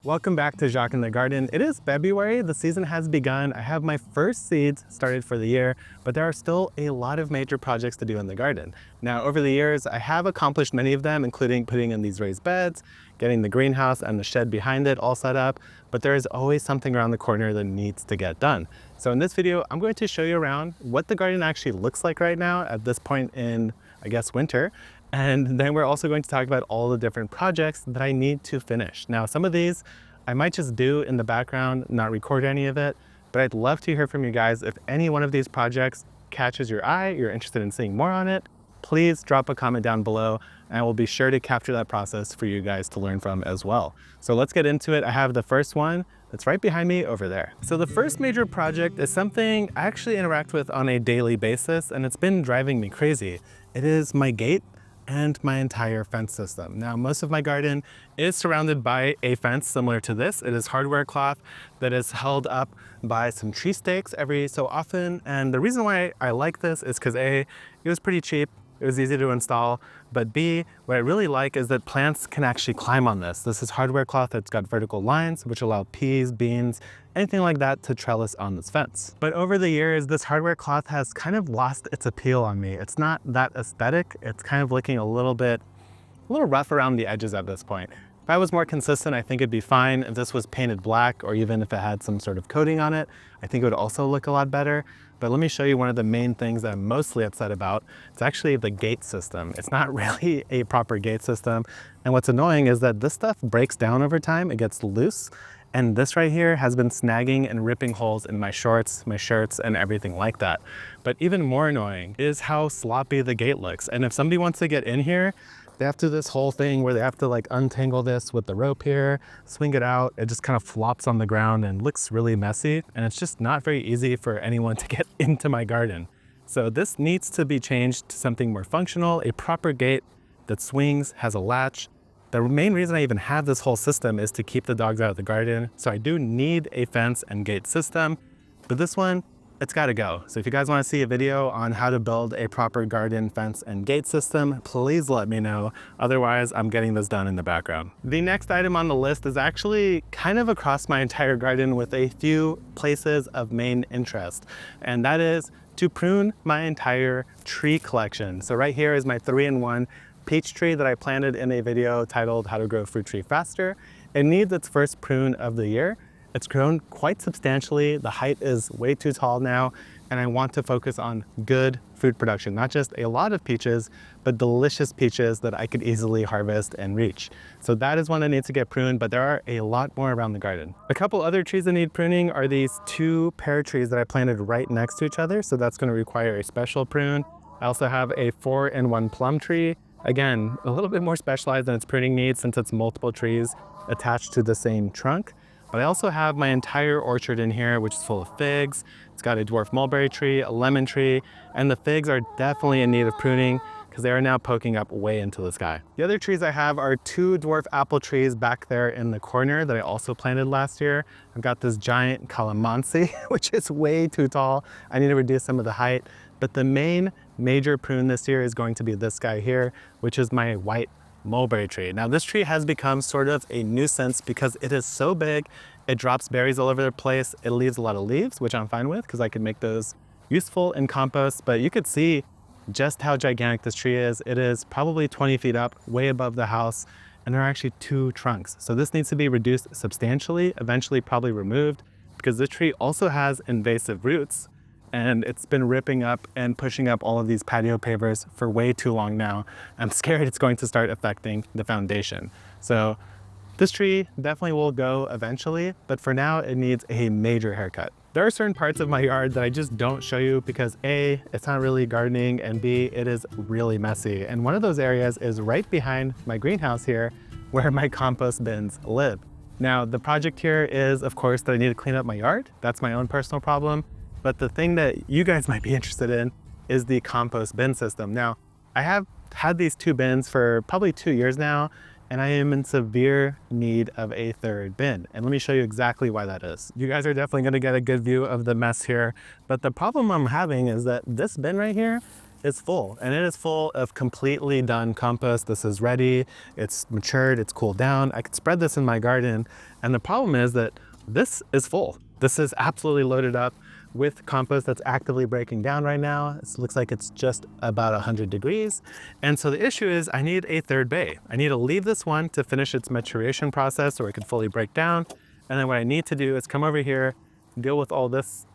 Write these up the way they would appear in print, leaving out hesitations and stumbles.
Welcome back to Jacques in the Garden. It is February, the season has begun. I have my first seeds started for the year, but there are still a lot of major projects to do in the garden. Now, over the years, I have accomplished many of them, including putting in these raised beds, getting the greenhouse and the shed behind it all set up, but there is always something around the corner that needs to get done. So in this video, I'm going to show you around what the garden actually looks like right now at this point in, I guess, winter. And then we're also going to talk about all the different projects that I need to finish. Now, some of these I might just do in the background, not record any of it, but I'd love to hear from you guys. If any one of these projects catches your eye, you're interested in seeing more on it, please drop a comment down below and I will be sure to capture that process for you guys to learn from as well. So let's get into it. I have the first one that's right behind me over there. So the first major project is something I actually interact with on a daily basis, and it's been driving me crazy. It is my gate and my entire fence system. Now, most of my garden is surrounded by a fence similar to this. It is hardware cloth that is held up by some tree stakes every so often. And the reason why I like this is because A, it was pretty cheap, it was easy to install, but B, what I really like is that plants can actually climb on this. This is hardware cloth that's got vertical lines, which allow peas, beans, anything like that to trellis on this fence. But over the years, this hardware cloth has kind of lost its appeal on me. It's not that aesthetic. It's kind of looking a little rough around the edges at this point. If I was more consistent, I think it'd be fine. If this was painted black, or even if it had some sort of coating on it, I think it would also look a lot better. But let me show you one of the main things that I'm mostly upset about. It's actually the gate system. It's not really a proper gate system. And what's annoying is that this stuff breaks down over time. It gets loose. And this right here has been snagging and ripping holes in my shorts, my shirts, and everything like that. But even more annoying is how sloppy the gate looks. And if somebody wants to get in here, they have to do this whole thing where they have to like untangle this with the rope here, swing it out. It just kind of flops on the ground and looks really messy. And it's just not very easy for anyone to get into my garden. So this needs to be changed to something more functional, a proper gate that swings, has a latch. The main reason I even have this whole system is to keep the dogs out of the garden. So I do need a fence and gate system, but this one, it's gotta go. So if you guys wanna see a video on how to build a proper garden fence and gate system, please let me know. Otherwise, I'm getting this done in the background. The next item on the list is actually kind of across my entire garden with a few places of main interest. And that is to prune my entire tree collection. So right here is my 3-in-1 peach tree that I planted in a video titled How to Grow Fruit Tree Faster. It needs its first prune of the year. It's grown quite substantially. The height is way too tall now, and I want to focus on good fruit production, not just a lot of peaches, but delicious peaches that I could easily harvest and reach. So that is one that needs to get pruned, but there are a lot more around the garden. A couple other trees that need pruning are these 2 pear trees that I planted right next to each other, so that's going to require a special prune. I also have a 4-in-1 plum tree. Again, a little bit more specialized in its pruning needs since it's multiple trees attached to the same trunk. But I also have my entire orchard in here, which is full of figs. It's got a dwarf mulberry tree, a lemon tree, and the figs are definitely in need of pruning because they are now poking up way into the sky. The other trees I have are 2 dwarf apple trees back there in the corner that I also planted last year. I've got this giant calamansi, which is way too tall. I need to reduce some of the height. But the main major prune this year is going to be this guy here, which is my white mulberry tree. Now this tree has become sort of a nuisance because it is so big, it drops berries all over the place, it leaves a lot of leaves, which I'm fine with because I can make those useful in compost, but you could see just how gigantic this tree is. It is probably 20 feet up, way above the house, and there are actually 2 trunks. So this needs to be reduced substantially, eventually probably removed, because this tree also has invasive roots, and it's been ripping up and pushing up all of these patio pavers for way too long now. I'm scared it's going to start affecting the foundation. So this tree definitely will go eventually, but for now it needs a major haircut. There are certain parts of my yard that I just don't show you because A, it's not really gardening, and B, it is really messy. And one of those areas is right behind my greenhouse here where my compost bins live. Now the project here is, of course, that I need to clean up my yard. That's my own personal problem. But the thing that you guys might be interested in is the compost bin system. Now, I have had these 2 bins for probably 2 years now, and I am in severe need of a 3rd bin. And let me show you exactly why that is. You guys are definitely gonna get a good view of the mess here, but the problem I'm having is that this bin right here is full, and it is full of completely done compost. This is ready, it's matured, it's cooled down. I could spread this in my garden, and the problem is that this is full. This is absolutely loaded up with compost that's actively breaking down right now. It looks like it's just about 100 degrees. And so the issue is I need a third bay. I need to leave this one to finish its maturation process so it can fully break down. And then what I need to do is come over here, deal with all this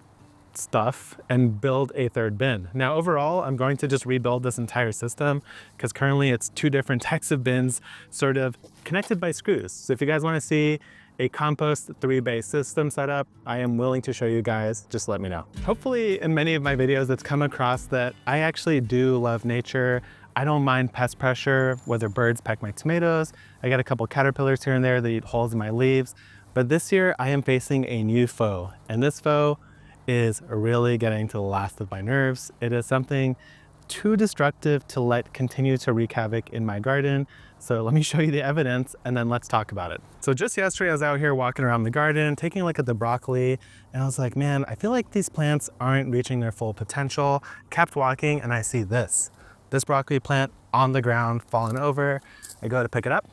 stuff and build a third bin. Now overall, I'm going to just rebuild this entire system because currently it's two different types of bins sort of connected by screws. So if you guys want to see a compost 3-bay system setup, I am willing to show you guys, just let me know. Hopefully in many of my videos it's come across that I actually do love nature. I don't mind pest pressure, whether birds peck my tomatoes. I got a couple caterpillars here and there that eat holes in my leaves. But this year I am facing a new foe, and this foe is really getting to the last of my nerves. It is something too destructive to let continue to wreak havoc in my garden. So let me show you the evidence and then let's talk about it. So just yesterday I was out here walking around the garden, taking a look at the broccoli, and I was like, man, I feel like these plants aren't reaching their full potential. Kept walking and I see this broccoli plant on the ground, fallen over. I go to pick it up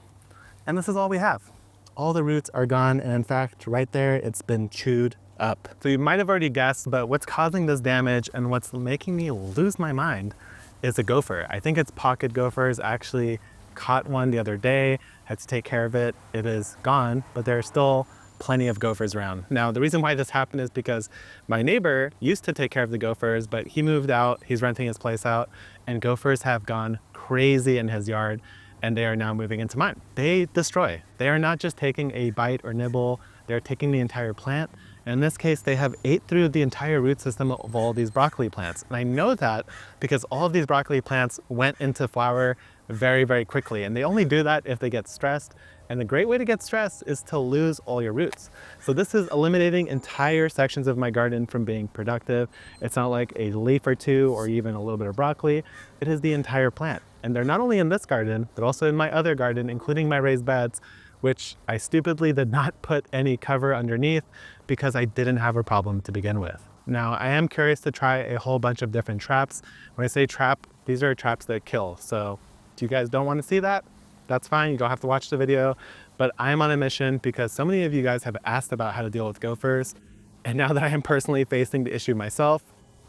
and this is all we have. All the roots are gone, and in fact, right there, it's been chewed up. So you might have already guessed, but what's causing this damage and what's making me lose my mind is a gopher. I think it's pocket gophers. I actually caught one the other day, had to take care of it. It is gone, but there are still plenty of gophers around. Now, the reason why this happened is because my neighbor used to take care of the gophers, but he moved out, he's renting his place out, and gophers have gone crazy in his yard, and they are now moving into mine. They destroy. They are not just taking a bite or nibble, they're taking the entire plant. And in this case, they have ate through the entire root system of all these broccoli plants. And I know that because all of these broccoli plants went into flower very, very quickly. And they only do that if they get stressed. And the great way to get stressed is to lose all your roots. So this is eliminating entire sections of my garden from being productive. It's not like a leaf or two or even a little bit of broccoli. It is the entire plant. And they're not only in this garden, but also in my other garden, including my raised beds, which I stupidly did not put any cover underneath because I didn't have a problem to begin with. Now, I am curious to try a whole bunch of different traps. When I say trap, these are traps that kill. So if you guys don't want to see that, that's fine. You don't have to watch the video, but I'm on a mission because so many of you guys have asked about how to deal with gophers. And now that I am personally facing the issue myself,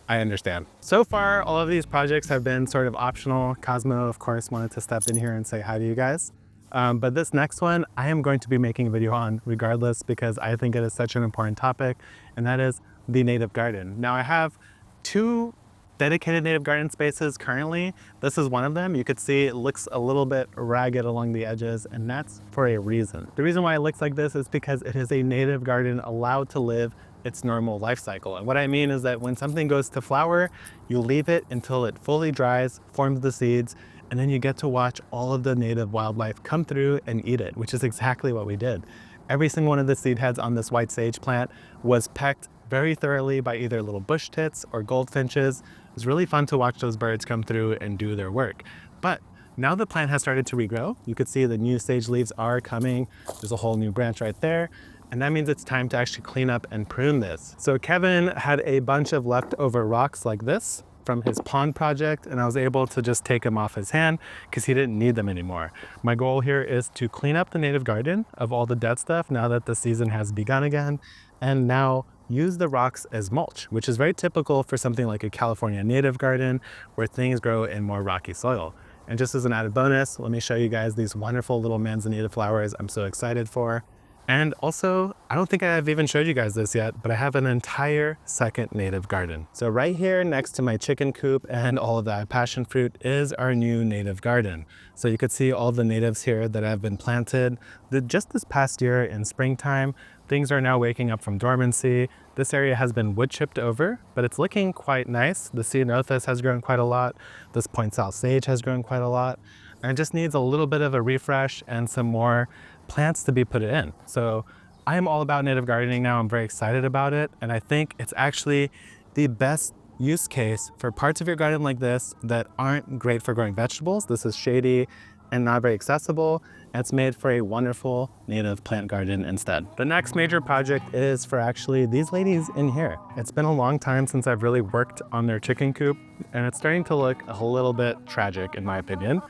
I understand. So far, all of these projects have been sort of optional. Cosmo, of course, wanted to step in here and say hi to you guys. But this next one, I am going to be making a video on regardless because I think it is such an important topic, and that is the native garden. Now I have two dedicated native garden spaces currently. This is one of them. You could see it looks a little bit ragged along the edges, and that's for a reason. The reason why it looks like this is because it is a native garden allowed to live its normal life cycle. And what I mean is that when something goes to flower, you leave it until it fully dries, forms the seeds, and then you get to watch all of the native wildlife come through and eat it, which is exactly what we did. Every single one of the seed heads on this white sage plant was pecked very thoroughly by either little bush tits or goldfinches. It was really fun to watch those birds come through and do their work. But now the plant has started to regrow. You could see the new sage leaves are coming. There's a whole new branch right there. And that means it's time to actually clean up and prune this. So Kevin had a bunch of leftover rocks like this from his pond project, and I was able to just take them off his hand because he didn't need them anymore. My goal here is to clean up the native garden of all the dead stuff now that the season has begun again, and now use the rocks as mulch, which is very typical for something like a California native garden where things grow in more rocky soil. And just as an added bonus, let me show you guys these wonderful little manzanita flowers I'm so excited for. And also, I don't think I've even showed you guys this yet, but I have an entire second native garden. So right here next to my chicken coop and all of that passion fruit is our new native garden. So you could see all the natives here that have been planted. Just this past year in springtime, things are now waking up from dormancy. This area has been wood chipped over, but it's looking quite nice. The ceanothus has grown quite a lot. This point south sage has grown quite a lot. And it just needs a little bit of a refresh and some more plants to be put in. So I am all about native gardening now. I'm very excited about it. And I think it's actually the best use case for parts of your garden like this that aren't great for growing vegetables. This is shady and not very accessible. It's made for a wonderful native plant garden instead. The next major project is for actually these ladies in here. It's been a long time since I've really worked on their chicken coop, and it's starting to look a little bit tragic in my opinion.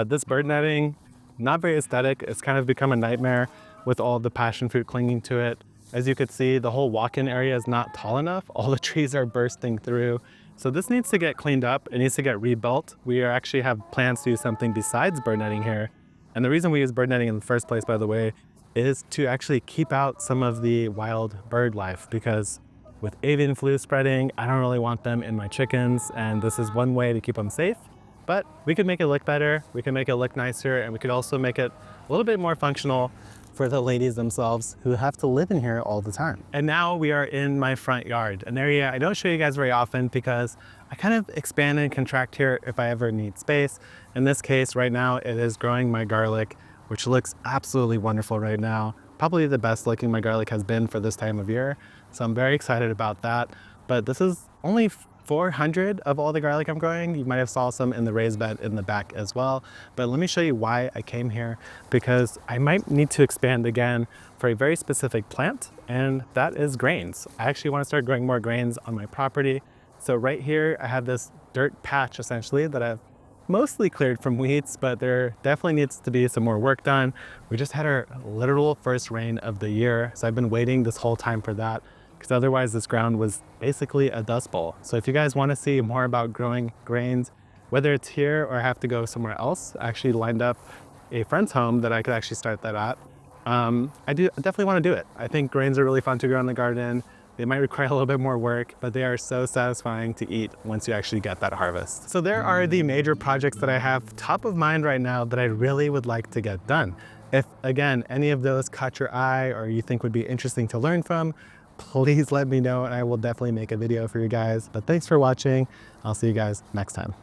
This bird netting, not very aesthetic. It's kind of become a nightmare with all the passion fruit clinging to it. As you could see, the whole walk-in area is not tall enough. All the trees are bursting through. So this needs to get cleaned up. It needs to get rebuilt. We actually have plans to do something besides bird netting here. And the reason we use bird netting in the first place, by the way, is to actually keep out some of the wild bird life, because with avian flu spreading, I don't really want them in my chickens, and this is one way to keep them safe. But we could make it look better, we can make it look nicer, and we could also make it a little bit more functional for the ladies themselves who have to live in here all the time. And now we are in my front yard, an area I don't show you guys very often because I kind of expand and contract here if I ever need space. In this case, right now, it is growing my garlic, which looks absolutely wonderful right now. Probably the best looking my garlic has been for this time of year. So I'm very excited about that. But this is only 400 of all the garlic I'm growing. You might have saw some in the raised bed in the back as well. But let me show you why I came here, because I might need to expand again for a very specific plant, and that is grains. I actually want to start growing more grains on my property. So right here, I have this dirt patch essentially that I've mostly cleared from weeds, but there definitely needs to be some more work done. We just had our literal first rain of the year, so I've been waiting this whole time for that, because otherwise this ground was basically a dust bowl. So if you guys want to see more about growing grains, whether it's here or I have to go somewhere else, I actually lined up a friend's home that I could actually start that at. I definitely want to do it. I think grains are really fun to grow in the garden. They might require a little bit more work, but they are so satisfying to eat once you actually get that harvest. So there are the major projects that I have top of mind right now that I really would like to get done. If, again, any of those caught your eye or you think would be interesting to learn from, please let me know and I will definitely make a video for you guys. But thanks for watching. I'll see you guys next time.